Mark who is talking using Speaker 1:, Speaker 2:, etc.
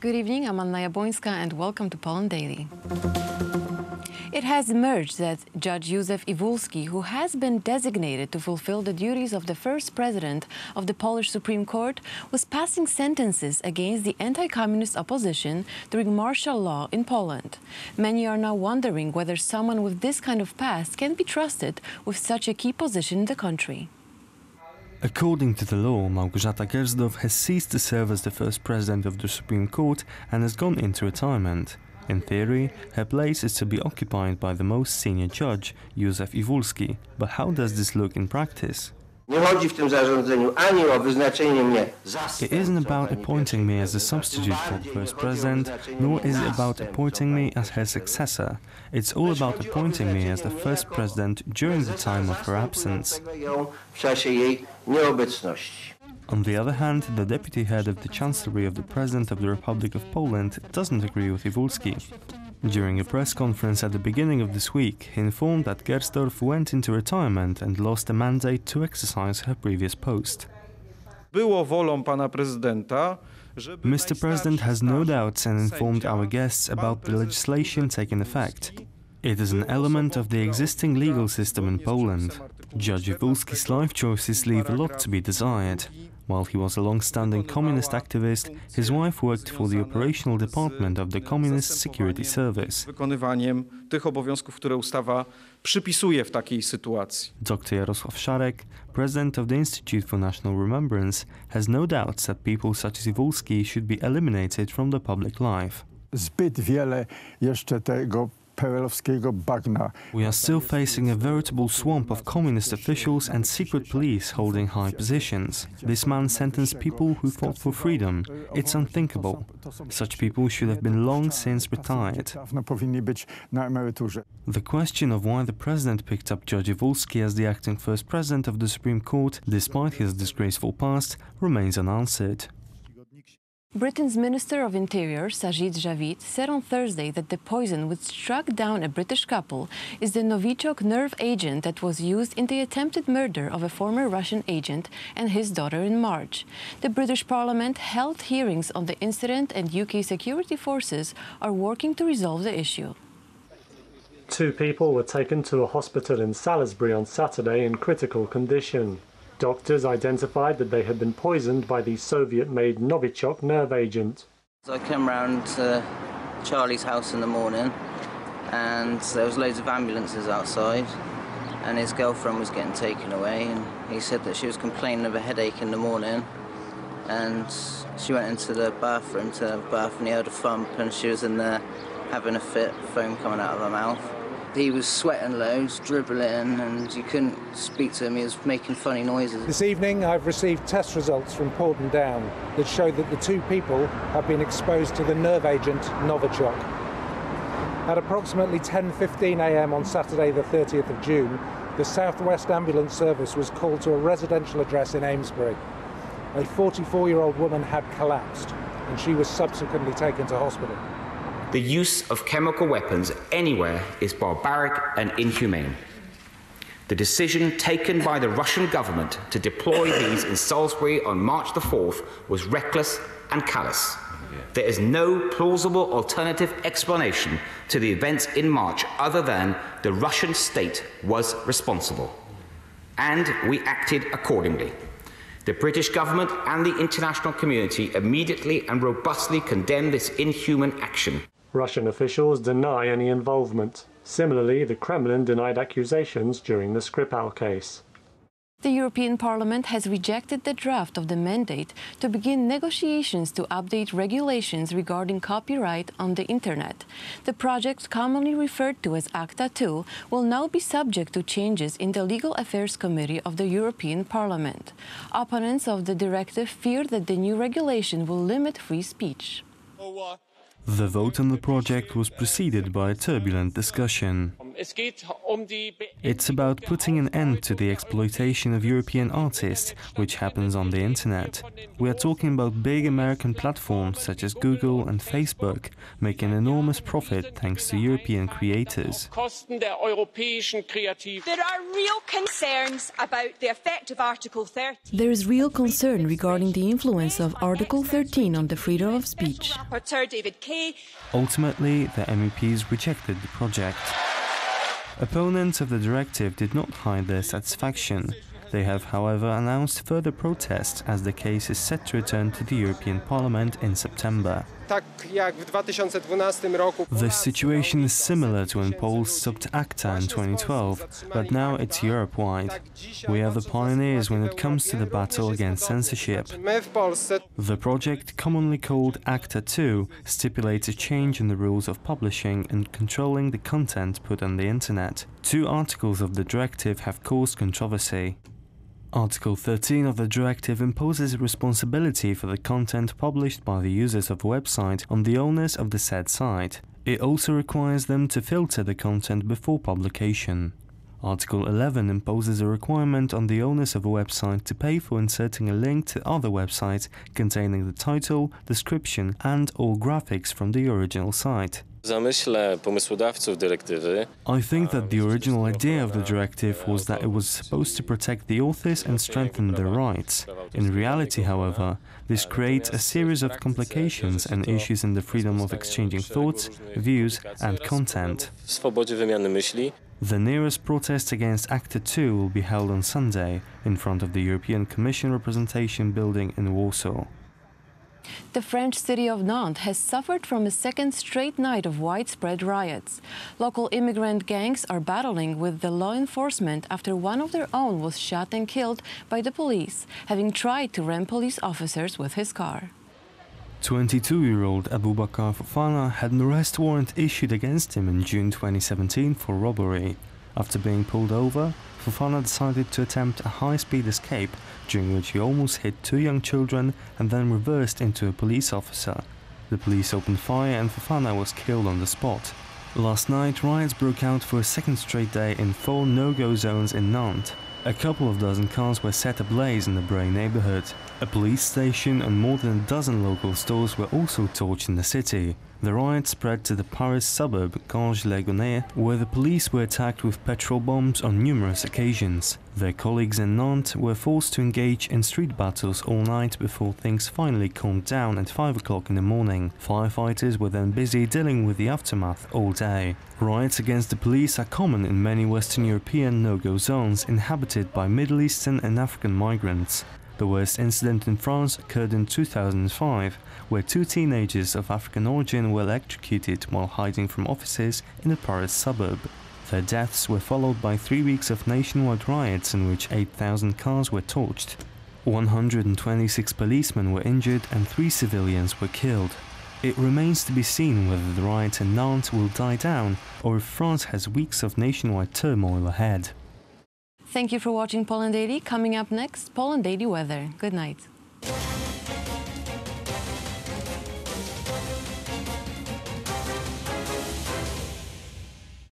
Speaker 1: Good evening, I'm Anna Jabłońska and welcome to Poland Daily. It has emerged that Judge Józef Iwulski, who has been designated to fulfill the duties of the first president of the Polish Supreme Court, was passing sentences against the anti-communist opposition during martial law in Poland. Many are now wondering whether someone with this kind of past can be trusted with such a key position in the country.
Speaker 2: According to the law, Małgorzata Gersdorf has ceased to serve as the first president of the Supreme Court and has gone into retirement. In theory, her place is to be occupied by the most senior judge, Józef Iwulski. But how does this look in practice? It isn't about appointing me as a substitute for the first president, nor is it about appointing me as her successor. It's all about appointing me as the first president during the time of her absence. On the other hand, the deputy head of the Chancellery of the President of the Republic of Poland doesn't agree with Iwulski. During a press conference at the beginning of this week, he informed that Gersdorf went into retirement and lost a mandate to exercise her previous post. Mr. President has no doubts and informed our guests about the legislation taking effect. It is an element of the existing legal system in Poland. Judge Iwulski's life choices leave a lot to be desired. While he was a long-standing communist activist, his wife worked for the operational department of the Communist Security Service. Dr. Jarosław Szarek, president of the Institute for National Remembrance, has no doubts that people such as Iwulski should be eliminated from the public life. We are still facing a veritable swamp of communist officials and secret police holding high positions. This man sentenced people who fought for freedom. It's unthinkable. Such people should have been long since retired. The question of why the president picked up Judge Iwulski as the acting first president of the Supreme Court, despite his disgraceful past, remains unanswered.
Speaker 1: Britain's Minister of Interior, Sajid Javid, said on Thursday that the poison which struck down a British couple is the Novichok nerve agent that was used in the attempted murder of a former Russian agent and his daughter in March. The British Parliament held hearings on the incident and UK security forces are working to resolve the issue.
Speaker 3: 2 people were taken to a hospital in Salisbury on Saturday in critical condition. Doctors identified that they had been poisoned by the Soviet-made Novichok nerve agent.
Speaker 4: I came round to Charlie's house in the morning and there was loads of ambulances outside and his girlfriend was getting taken away, and he said that she was complaining of a headache in the morning and she went into the bathroom to have a bath and he heard a thump and she was in there having a fit, foam coming out of her mouth. He was sweating loads, dribbling, and you couldn't speak to him. He was making funny noises.
Speaker 5: This evening, I've received test results from Porton Down that show that the 2 people have been exposed to the nerve agent Novichok. At approximately 10:15 a.m. on Saturday, the 30th of June, the South West Ambulance Service was called to a residential address in Amesbury. A 44-year-old woman had collapsed, and she was subsequently taken to hospital.
Speaker 6: The use of chemical weapons anywhere is barbaric and inhumane. The decision taken by the Russian government to deploy these in Salisbury on March the 4th was reckless and callous. There is no plausible alternative explanation to the events in March other than the Russian state was responsible. And we acted accordingly. The British government and the international community immediately and robustly condemned this inhuman action.
Speaker 3: Russian officials deny any involvement. Similarly, the Kremlin denied accusations during the Skripal case.
Speaker 1: The European Parliament has rejected the draft of the mandate to begin negotiations to update regulations regarding copyright on the Internet. The project, commonly referred to as ACTA II, will now be subject to changes in the Legal Affairs Committee of the European Parliament. Opponents of the directive fear that the new regulation will limit free speech.
Speaker 2: The vote on the project was preceded by a turbulent discussion. It's about putting an end to the exploitation of European artists, which happens on the internet. We are talking about big American platforms such as Google and Facebook, making enormous profit thanks to European creators.
Speaker 7: There are real concerns about the effect of Article 13.
Speaker 1: There is real concern regarding the influence of Article 13 on the freedom of speech.
Speaker 2: Ultimately, the MEPs rejected the project. Opponents of the directive did not hide their satisfaction. They have, however, announced further protests as the case is set to return to the European Parliament in September. This situation is similar to when Poles stopped ACTA in 2012, but now it's Europe-wide. We are the pioneers when it comes to the battle against censorship. The project, commonly called ACTA 2, stipulates a change in the rules of publishing and controlling the content put on the internet. 2 articles of the directive have caused controversy. Article 13 of the directive imposes a responsibility for the content published by the users of a website on the owners of the said site. It also requires them to filter the content before publication. Article 11 imposes a requirement on the owners of a website to pay for inserting a link to other websites containing the title, description and/or graphics from the original site. I think that the original idea of the directive was that it was supposed to protect the authors and strengthen their rights. In reality, however, this creates a series of complications and issues in the freedom of exchanging thoughts, views and content. The nearest protest against ACTA 2 will be held on Sunday in front of the European Commission Representation Building in Warsaw.
Speaker 1: The French city of Nantes has suffered from a second straight night of widespread riots. Local immigrant gangs are battling with the law enforcement after one of their own was shot and killed by the police, having tried to ram police officers with his car.
Speaker 2: 22-year-old Abubakar Fofana had an arrest warrant issued against him in June 2017 for robbery. After being pulled over, Fofana decided to attempt a high-speed escape, during which he almost hit 2 young children and then reversed into a police officer. The police opened fire and Fofana was killed on the spot. Last night, riots broke out for a second straight day in 4 no-go zones in Nantes. A couple of dozen cars were set ablaze in the Bray neighborhood. A police station and more than a dozen local stores were also torched in the city. The riot spread to the Paris suburb Ganges-les-Gonesse, where the police were attacked with petrol bombs on numerous occasions. Their colleagues in Nantes were forced to engage in street battles all night before things finally calmed down at 5 o'clock in the morning. Firefighters were then busy dealing with the aftermath all day. Riots against the police are common in many Western European no-go zones inhabited by Middle Eastern and African migrants. The worst incident in France occurred in 2005, where 2 teenagers of African origin were electrocuted while hiding from officers in a Paris suburb. Their deaths were followed by 3 weeks of nationwide riots in which 8,000 cars were torched. 126 policemen were injured and 3 civilians were killed. It remains to be seen whether the riots in Nantes will die down or if France has weeks of nationwide turmoil ahead.
Speaker 1: Thank you for watching Poland Daily. Coming up next, Poland Daily weather. Good night.